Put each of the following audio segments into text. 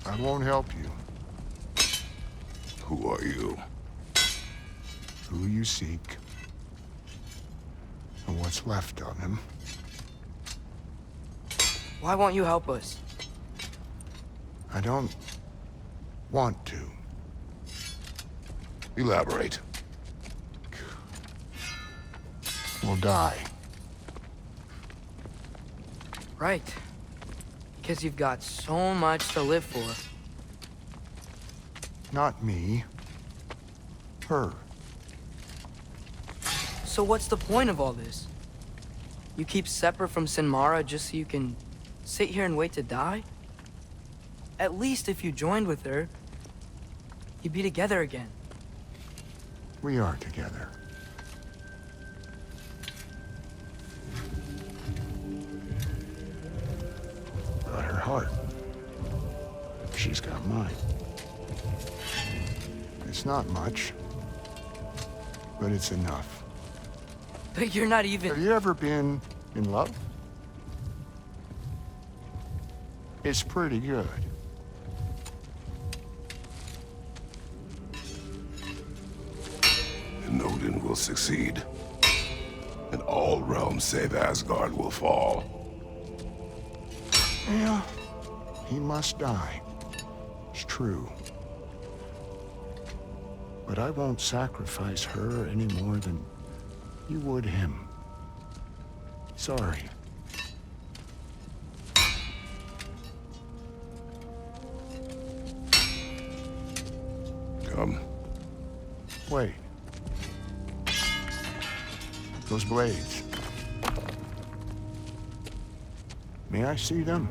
I won't help you. Who are you? Who you seek, and what's left of him. Why won't you help us? I don't want to. Elaborate. We'll die. Right. Because you've got so much to live for. Not me. Her. So what's the point of all this? You keep separate from Sinmara just so you can sit here and wait to die? At least if you joined with her, you'd be together again. We are together. Got her heart. She's got mine. It's not much, but it's enough. But you're not even... Have you ever been in love? It's pretty good. And Odin will succeed. And all realms save Asgard will fall. Yeah, he must die. It's true. But I won't sacrifice her any more than you would him. Sorry. Come. Wait. Those blades. May I see them?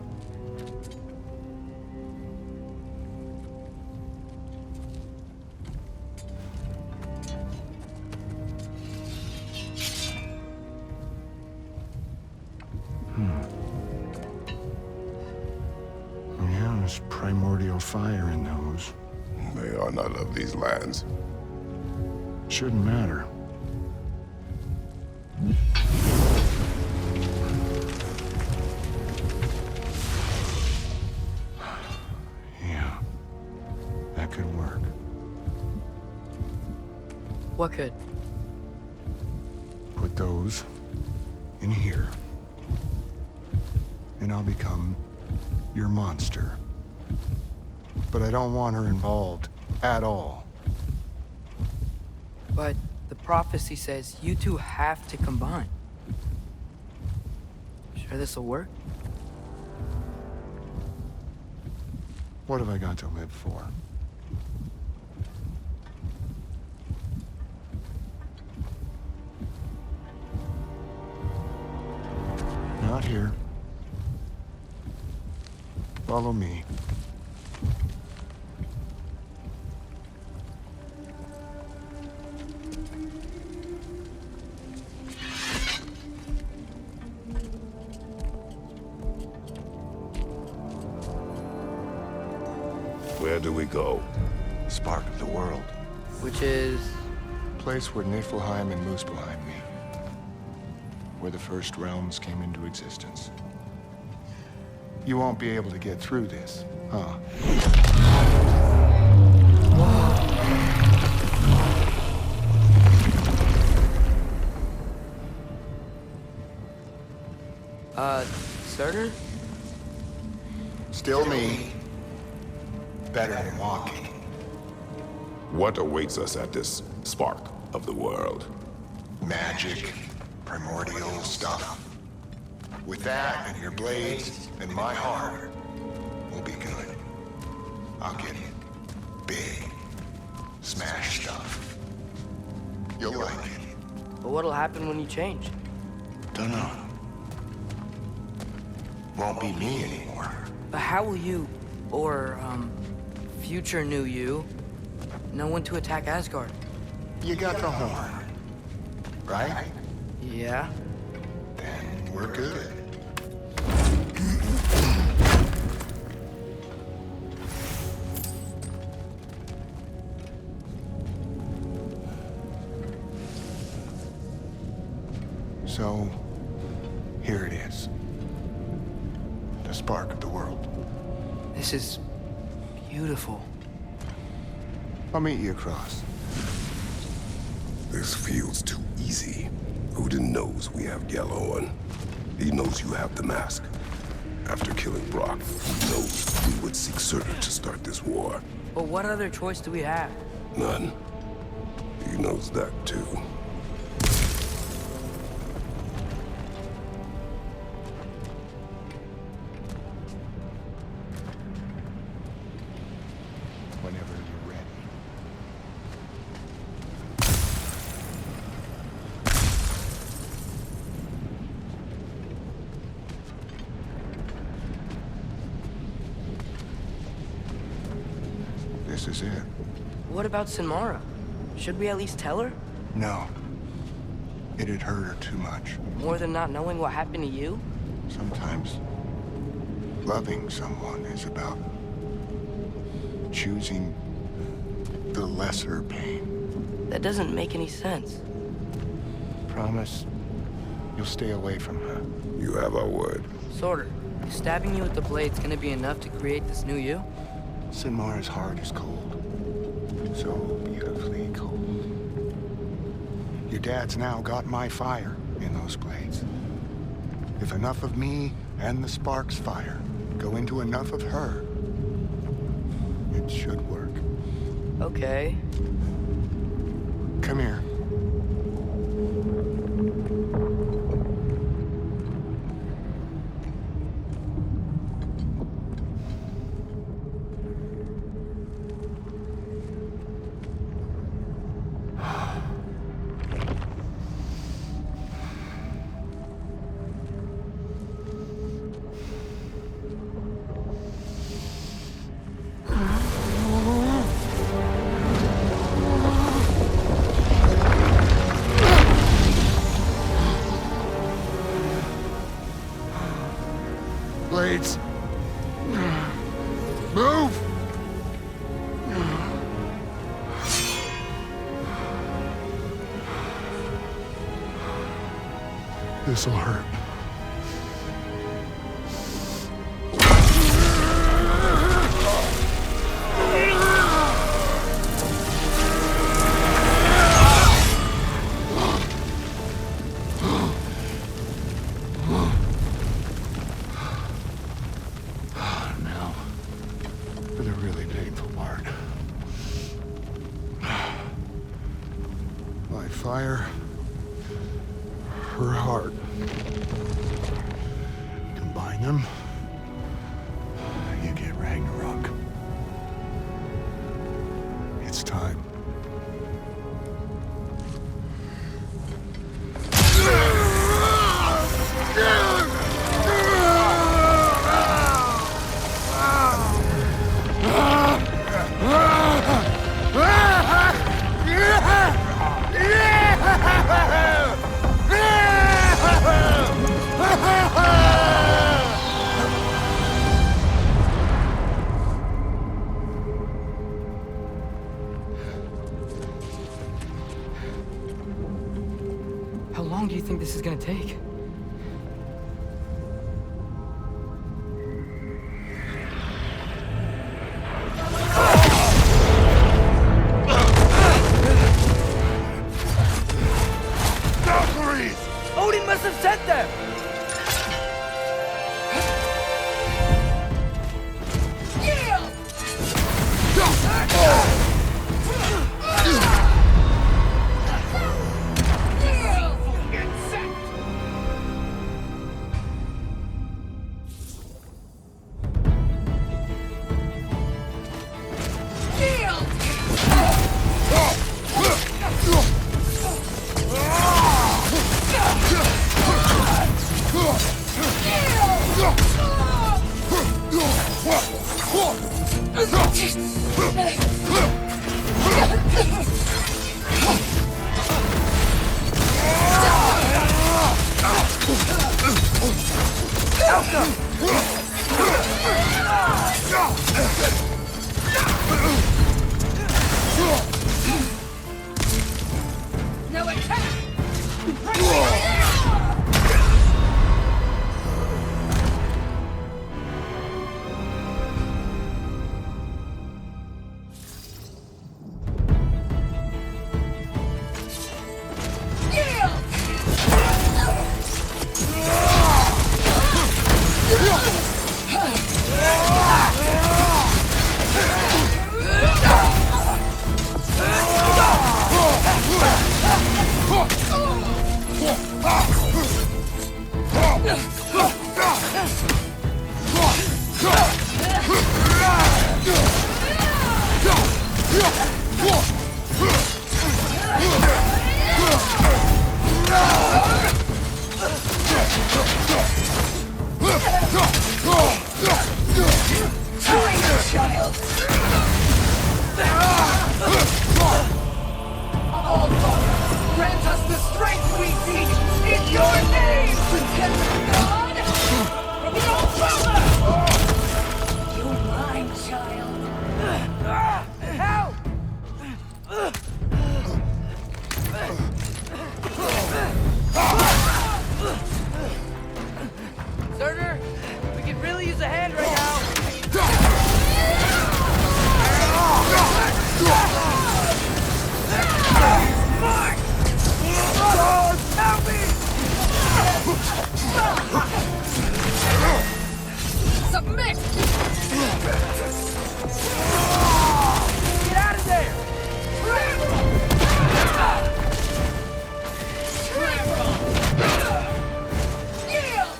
Yeah, there's primordial fire in those. They are not of these lands. Shouldn't matter. Yeah, that could work. What could? Put those in here, and I'll become your monster. But I don't want her involved at all. But the prophecy says you two have to combine. Sure this'll work? What have I got to live for? Not here. Follow me. Where do we go? Spark of the world. Which is... Place where Niflheim and Musphielm meet. Where the first realms came into existence. You won't be able to get through this, huh? Surtr? Still me. Better than walking. What awaits us at this spark of the world? Magic, primordial stuff. With that and your blades and my heart, we'll be good. I'll get big, smash stuff. You'll like it. But what'll happen when you change? Dunno. Won't be me anymore. But how will you, or, future new you, know when to attack Asgard? You got the horn, right? Yeah? Then we're good. So, here it is. The spark of the world. This is beautiful. I'll meet you across. This feels too easy. Odin knows we have yellow on. He knows you have the mask. After killing Brock, he knows we would seek surtr to start this war. But what other choice do we have? None. He knows that too. Whenever you're ready. This is it. What about Sinmara? Should we at least tell her? No. It'd hurt her too much. More than not knowing what happened to you? Sometimes loving someone is about choosing the lesser pain. That doesn't make any sense. Promise you'll stay away from her. You have our word. Surtr, stabbing you with the blade's gonna be enough to create this new you? Sinmara's heart is cold. So beautifully cold. Your dad's now got my fire in those blades. If enough of me and the spark's fire go into enough of her, it should work. Okay. Come here. Blades. Move! This'll hurt. Now, for the really painful part. My fire, her heart. Combine them, you get Ragnarök. It's time. How long do you think this is gonna take? Odin must have sent them! No attack! Child! All Father, grant us the strength we seek in your name! God! From the All Father! You're mine, child. Help! Surtr, we could really use a hand right now. Help me! Submit! Get out of there! Yield!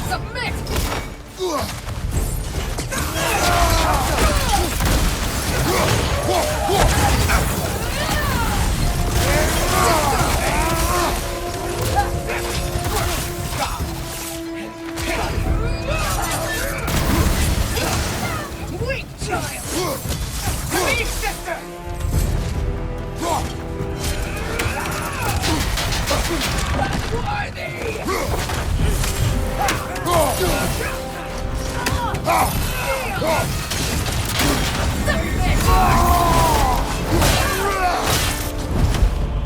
Submit! Weak child! Big sister! Worthy!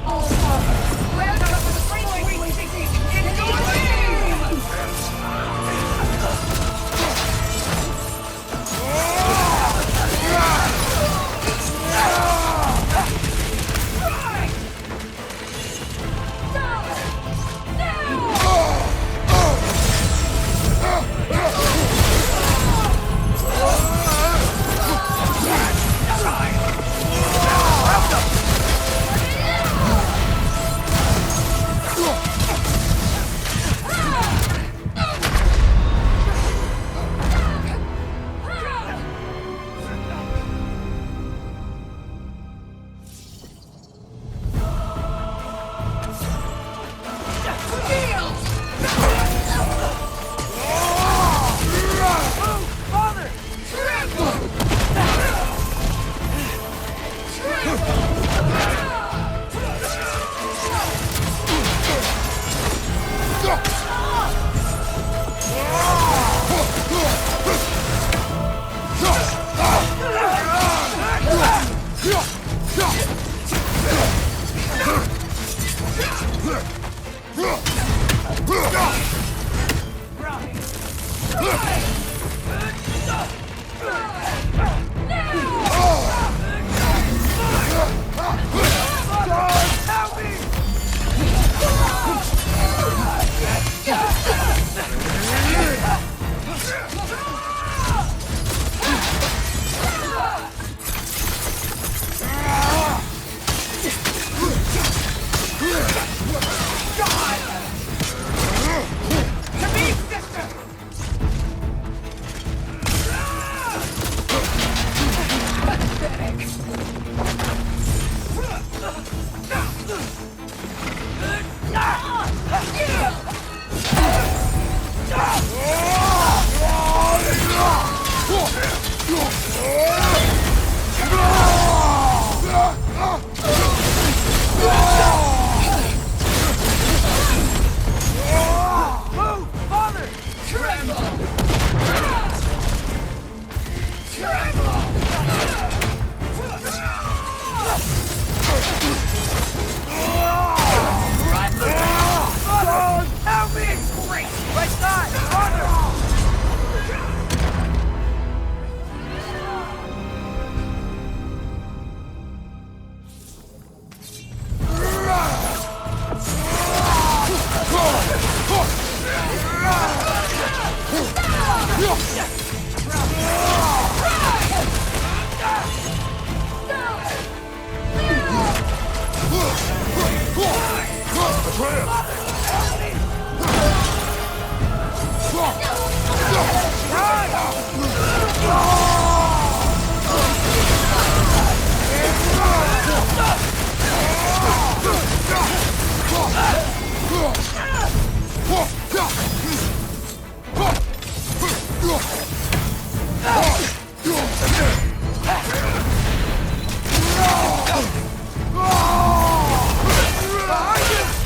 All Father, grant us the strength we seek in your name!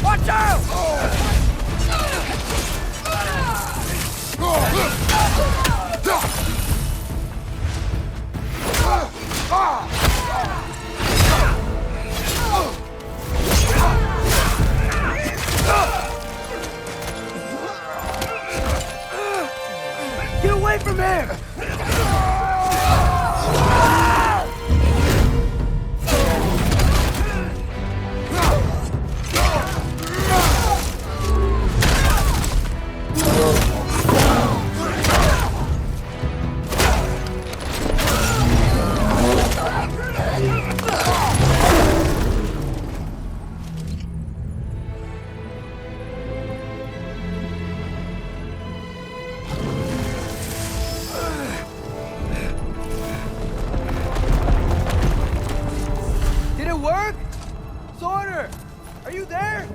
Watch out! Get away from him! Did it work? Surtr, are you there?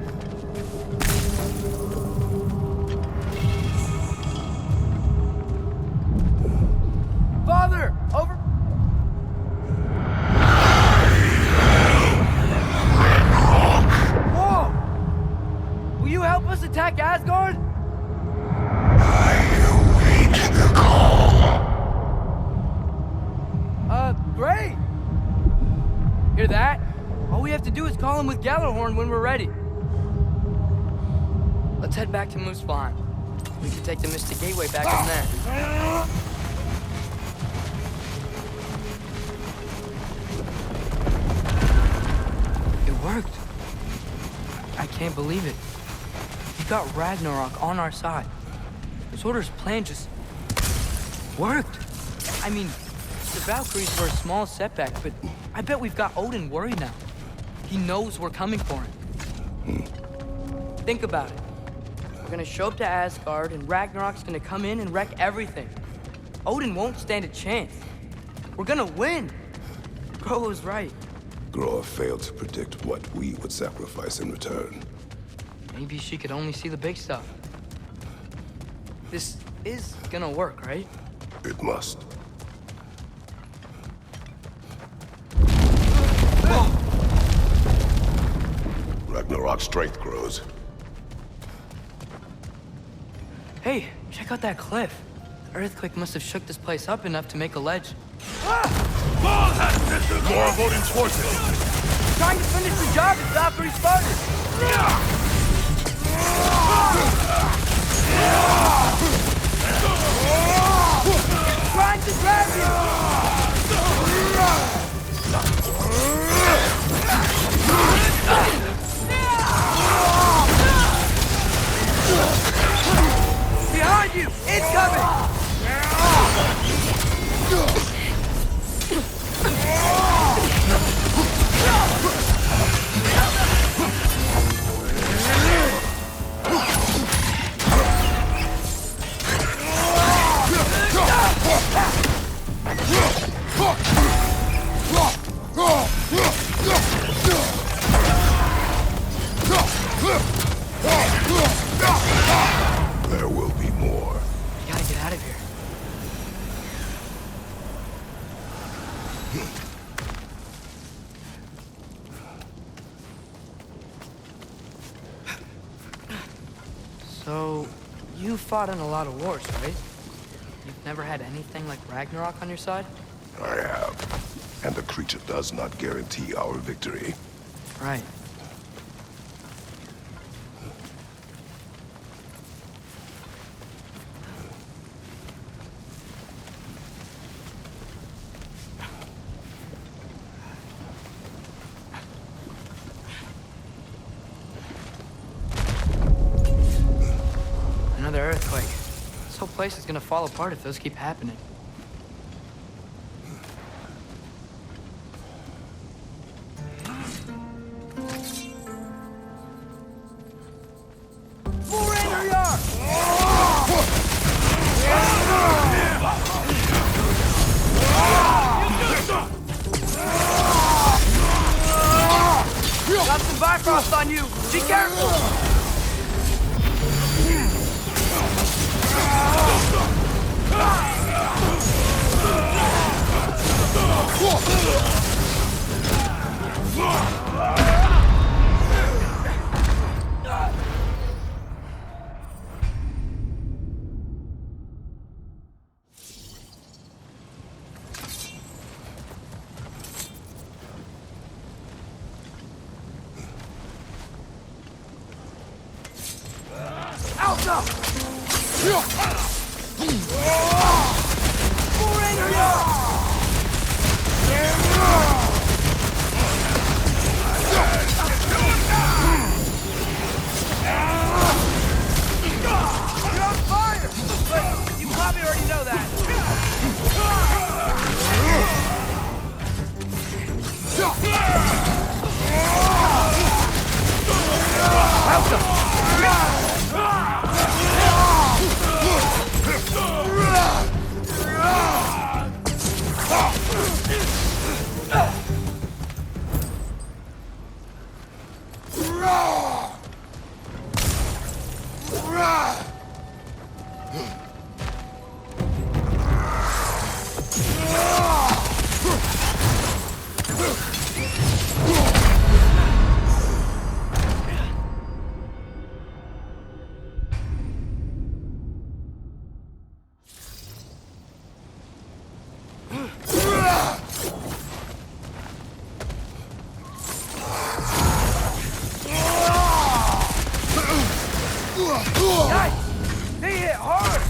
Father, over. Whoa! Will you help us attack Asgard? Great! Hear that? All we have to do is call him with Gjallarhorn when we're ready. Let's head back to Musphielm. We can take the Mystic Gateway back from there. It worked. I can't believe it. We got Ragnarok on our side. Surtr's plan just worked. I mean, the Valkyries were a small setback, but I bet we've got Odin worried now. He knows we're coming for him. Think about it. We're gonna show up to Asgard, and Ragnarok's gonna come in and wreck everything. Odin won't stand a chance. We're gonna win. Groa was right. Groa failed to predict what we would sacrifice in return. Maybe she could only see the big stuff. This is gonna work, right? It must. Ragnarok's strength grows. Hey, check out that cliff. The earthquake must have shook this place up enough to make a ledge. More of Odin's forces! Trying to finish the job that Valkyrie started! Trying to grab you! Behind you! Incoming! There will be more. We gotta get out of here. So, you fought in a lot of wars, right? You've never had anything like Ragnarok on your side? I have. And the creature does not guarantee our victory. Right. Another earthquake. This whole place is gonna fall apart if those keep happening. Got some Bifrost on you! Be careful! They hit hard!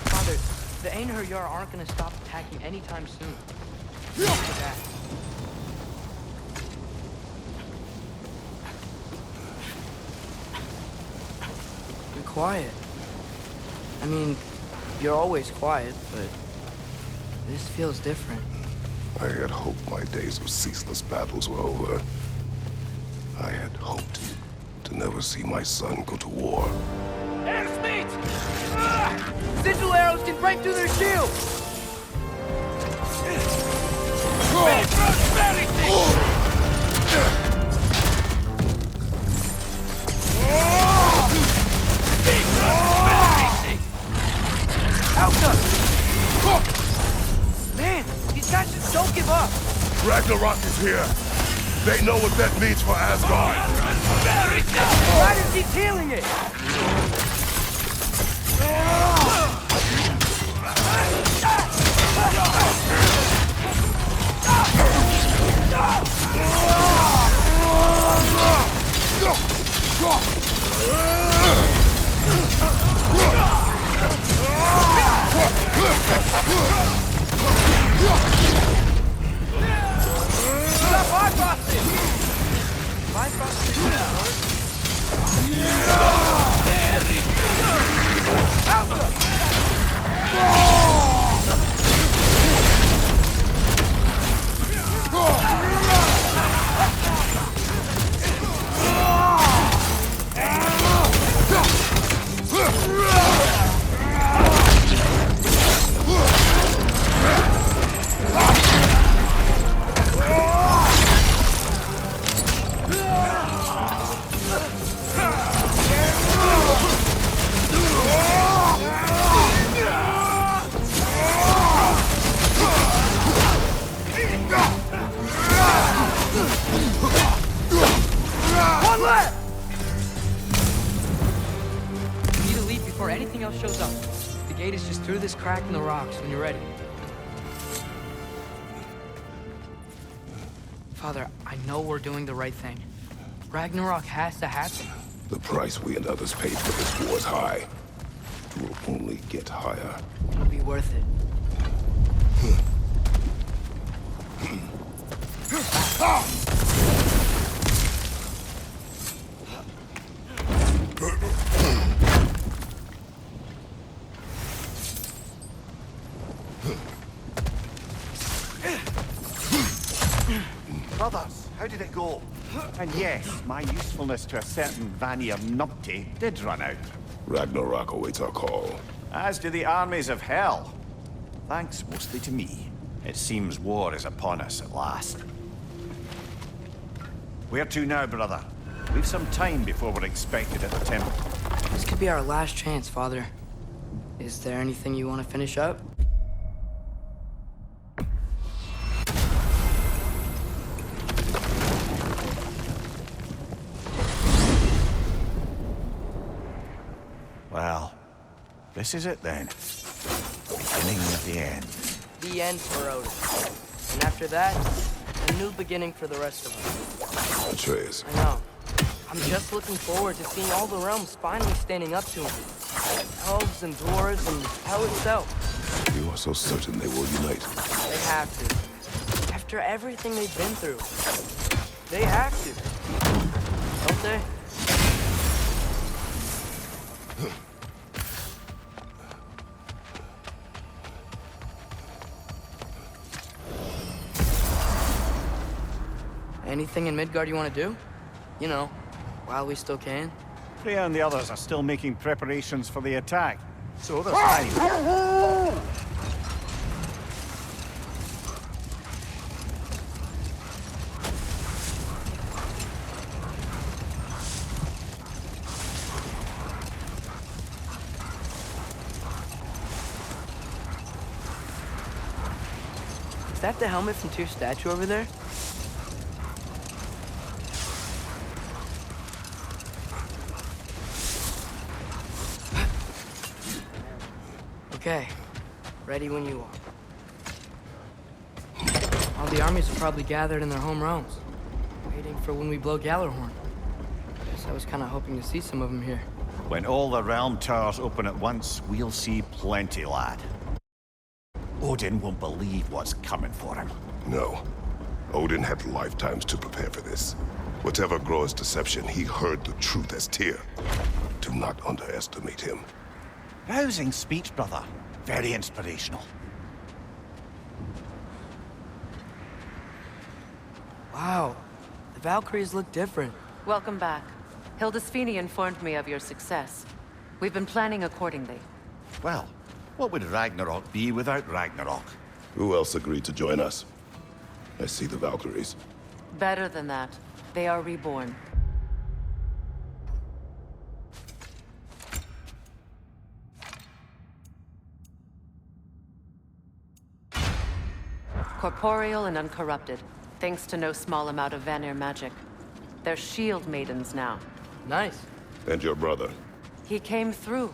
Father, the Einherjar aren't gonna stop attacking anytime soon. Look at that. You're quiet. I mean, you're always quiet, but this feels different. I had hoped my days of ceaseless battles were over. I had hoped to never see my son go to war. Airspeed! Sigil arrows can break through their shields! Man, these guys just don't give up! Ragnarök is here. They know what that means for Asgard. Raiden keeps healing it! Anything else shows up. The gate is just through this crack in the rocks when you're ready. Father, I know we're doing the right thing. Ragnarök has to happen. The price we and others paid for this war is high. It will only get higher. It'll be worth it. Brothers, how did it go? And yes, my usefulness to a certain Vanir numpty did run out. Ragnarök awaits our call. As do the armies of hell. Thanks mostly to me. It seems war is upon us at last. Where to now, brother? We've some time before we're expected at the temple. This could be our last chance, Father. Is there anything you want to finish up? Well, this is it then. The beginning of the end. The end for Odin. And after that, a new beginning for the rest of us. Atreus, I know. I'm just looking forward to seeing all the realms finally standing up to him. Elves and dwarves and hell itself. you are so certain they will unite. They have to. After everything they've been through. They have to. Don't they? Anything in Midgard you want to do? You know, while we still can. Freya and the others are still making preparations for the attack. So there's time. Is that the helmet from Tyr's statue over there? Okay, ready when you are. All the armies are probably gathered in their home realms, waiting for when we blow Gjallarhorn. Guess I was kind of hoping to see some of them here. When all the realm towers open at once, we'll see plenty, lad. Odin won't believe what's coming for him. No. Odin had lifetimes to prepare for this. Whatever Groa's deception, he heard the truth as Tyr. Do not underestimate him. Rousing speech, brother. Very inspirational. Wow, the Valkyries look different. Welcome back. Hildisvini informed me of your success. We've been planning accordingly. Well, what would Ragnarok be without Ragnarok? Who else agreed to join us? I see the Valkyries. Better than that. They are reborn. Corporeal and uncorrupted, thanks to no small amount of Vanir magic. They're shield maidens now. Nice. And your brother. He came through.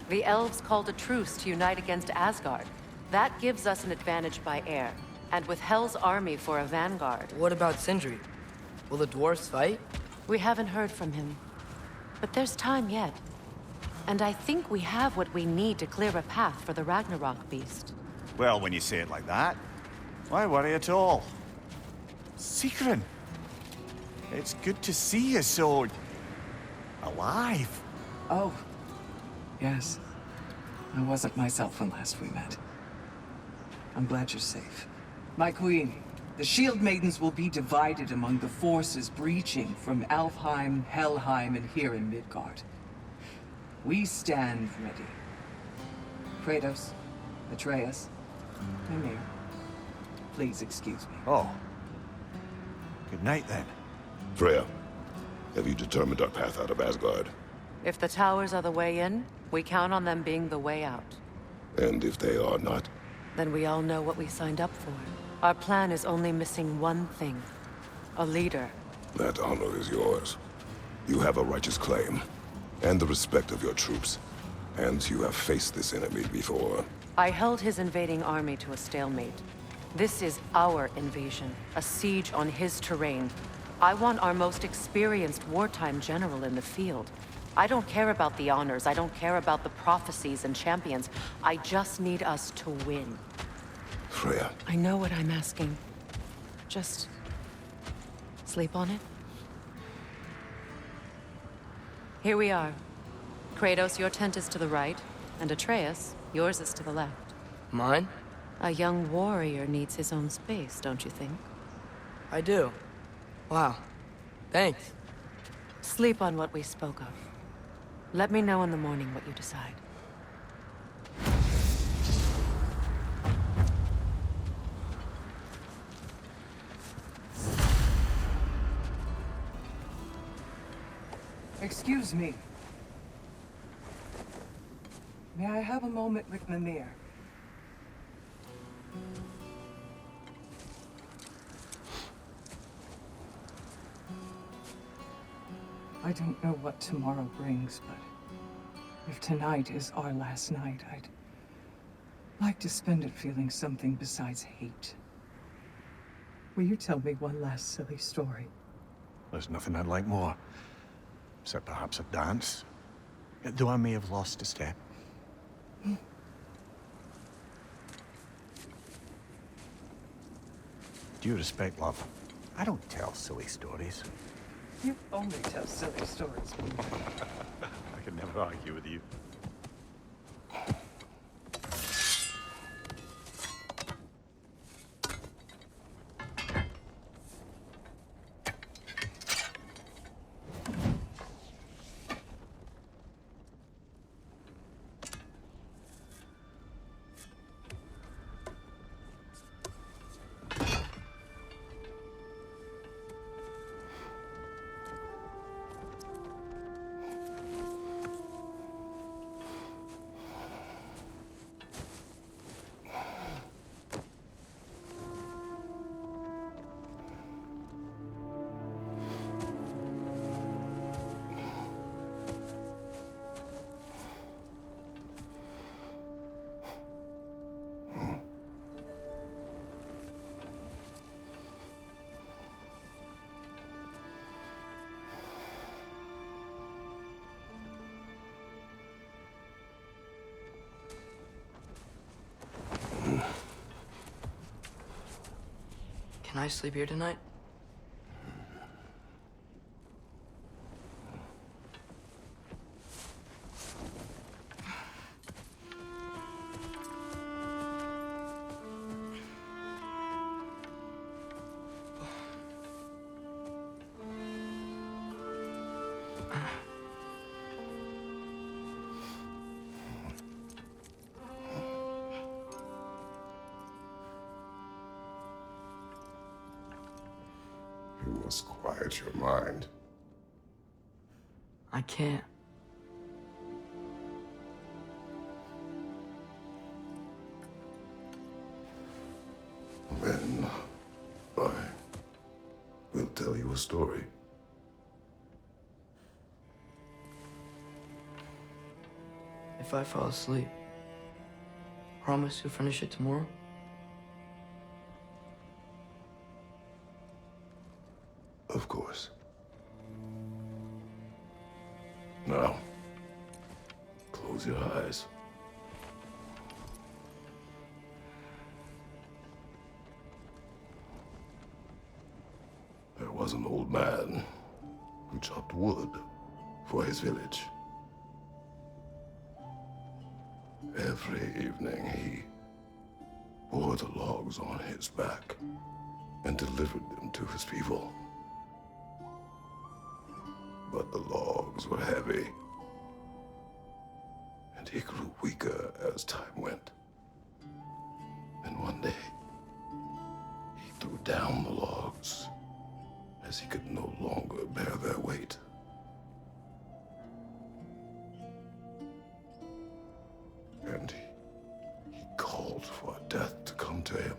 The elves called a truce to unite against Asgard. That gives us an advantage by air, and with Hell's army for a vanguard. What about Sindri? Will the dwarves fight? We haven't heard from him. But there's time yet. And I think we have what we need to clear a path for the Ragnarok beast. Well, when you say it like that, why worry at all? Sigrun! It's good to see you so... alive. Oh, yes. I wasn't myself when last we met. I'm glad you're safe. My queen, the Shield Maidens will be divided among the forces breaching from Alfheim, Helheim, and here in Midgard. We stand ready. Kratos, Atreus, Mimir, please excuse me. Oh. Good night, then. Freya, have you determined our path out of Asgard? If the towers are the way in, we count on them being the way out. And if they are not? Then we all know what we signed up for. Our plan is only missing one thing. A leader. That honor is yours. You have a righteous claim, and the respect of your troops. And you have faced this enemy before. I held his invading army to a stalemate. This is our invasion, a siege on his terrain. I want our most experienced wartime general in the field. I don't care about the honors, I don't care about the prophecies and champions. I just need us to win. Freya. I know what I'm asking. Just... sleep on it? Here we are. Kratos, your tent is to the right, and Atreus, yours is to the left. Mine? A young warrior needs his own space, don't you think? I do. Wow. Thanks. Sleep on what we spoke of. Let me know in the morning what you decide. Excuse me. May I have a moment with Mimir? I don't know what tomorrow brings, but if tonight is our last night, I'd like to spend it feeling something besides hate. Will you tell me one last silly story? There's nothing I'd like more. Except perhaps a dance. Though I may have lost a step. Due respect, love, I don't tell silly stories. You only tell silly stories. I can never argue with you. Can I sleep here tonight? You must quiet your mind. I can't. Then I will tell you a story. If I fall asleep, promise you'll finish it tomorrow? Of course. Now, close your eyes. There was an old man who chopped wood for his village. Every evening he bore the logs on his back and delivered them to his people. But the logs were heavy, and he grew weaker as time went. And one day, he threw down the logs as he could no longer bear their weight. And he called for death to come to him.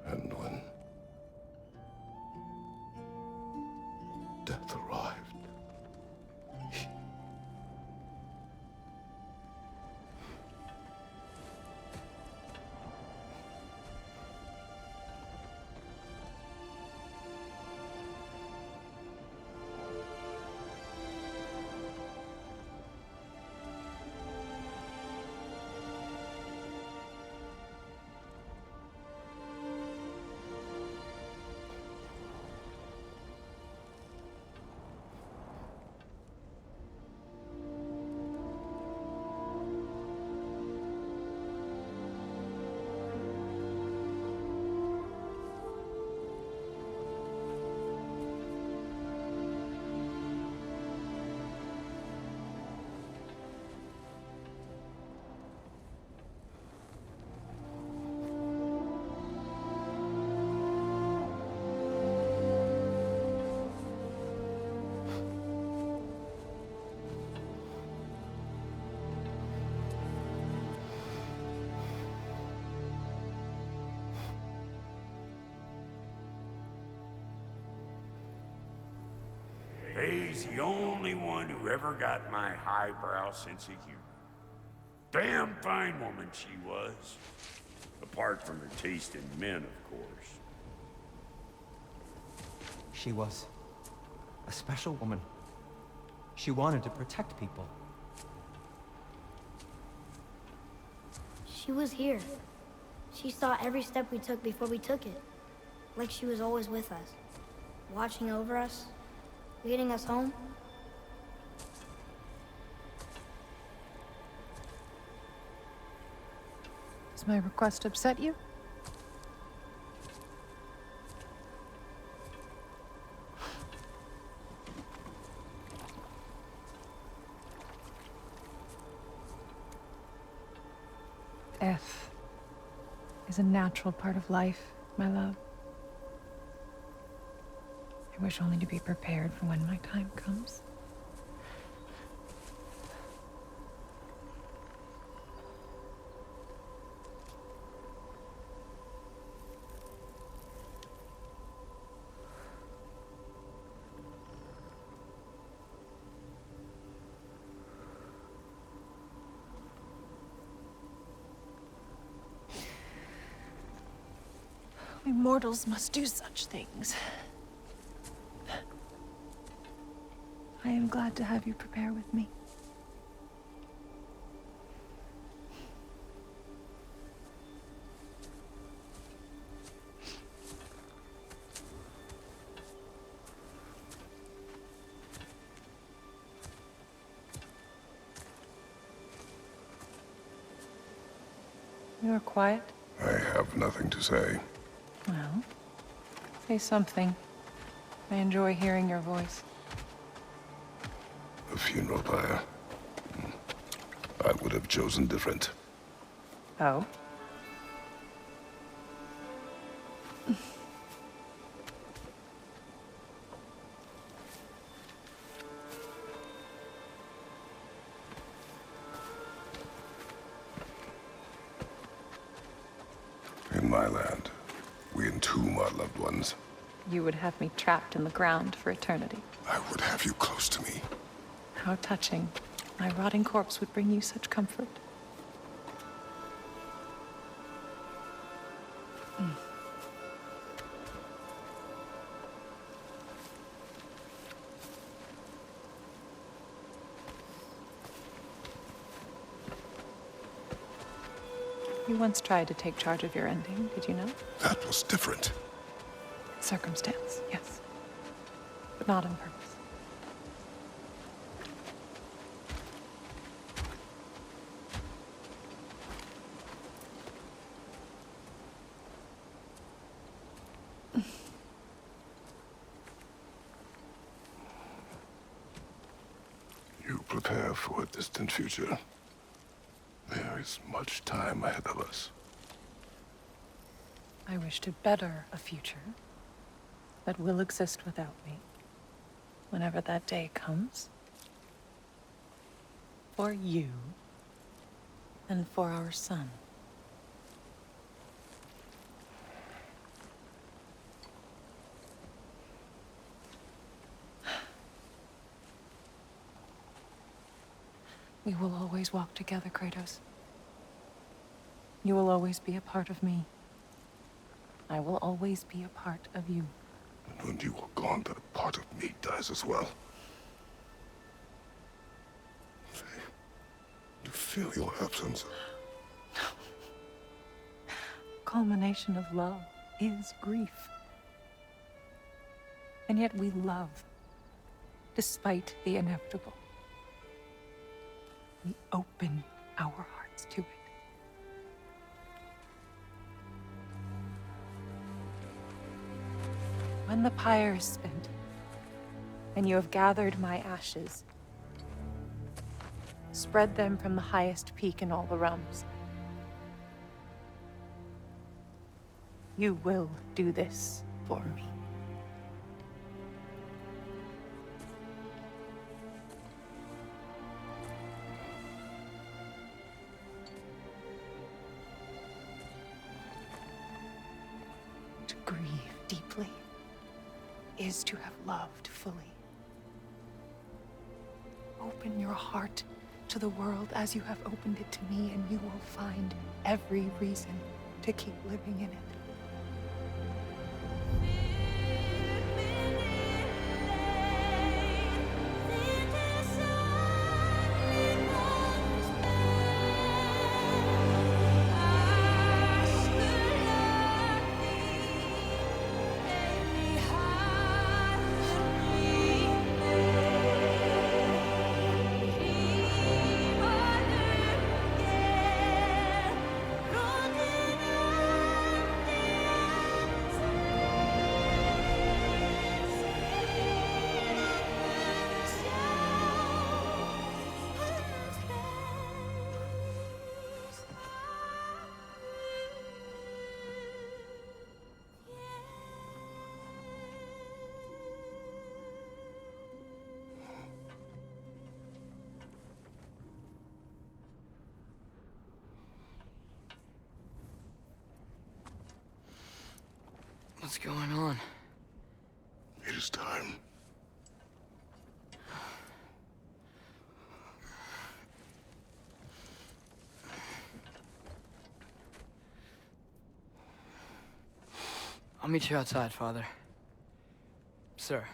And when death arrived, Faye's the only one who ever got my highbrow sense of humor. Damn fine woman she was. Apart from her taste in men, of course. She was a special woman. She wanted to protect people. She was here. She saw every step we took before we took it. Like she was always with us. Watching over us. Leading us home. Does my request upset you? Death is a natural part of life, my love. I wish only to be prepared for when my time comes. We mortals must do such things. I am glad to have you prepare with me. You are quiet? I have nothing to say. Well, say something. I enjoy hearing your voice. A funeral pyre. I would have chosen different. Oh? In my land, we entomb our loved ones. You would have me trapped in the ground for eternity. I would have you close to me. How touching. My rotting corpse would bring you such comfort. You once tried to take charge of your ending, did you know? That was different. Circumstance, yes. But not on purpose. You prepare for a distant future. There is much time ahead of us. I wish to better a future that will exist without me, whenever that day comes. For you, and for our son. We will always walk together, Kratos. You will always be a part of me. I will always be a part of you. And when you are gone, that part of me dies as well. You feel your absence. Culmination of love is grief. And yet we love, despite the inevitable. We open our hearts to it. When the pyre is spent, and you have gathered my ashes, spread them from the highest peak in all the realms. You will do this for me. To grieve deeply is to have loved fully. Open your heart to the world as you have opened it to me, and you will find every reason to keep living in it. What's going on? It is time. I'll meet you outside, Father. Sir.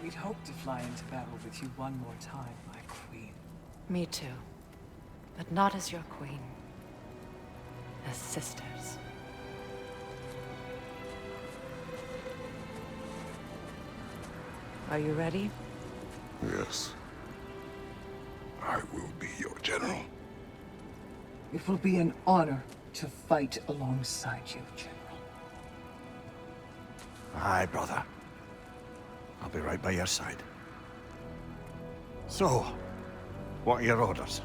We'd hoped to fly into battle with you one more time, my queen. Me too. But not as your queen. As sisters. Are you ready? Yes. I will be your general. It will be an honor to fight alongside you, General. Aye, brother. I'll be right by your side. So, what are your orders?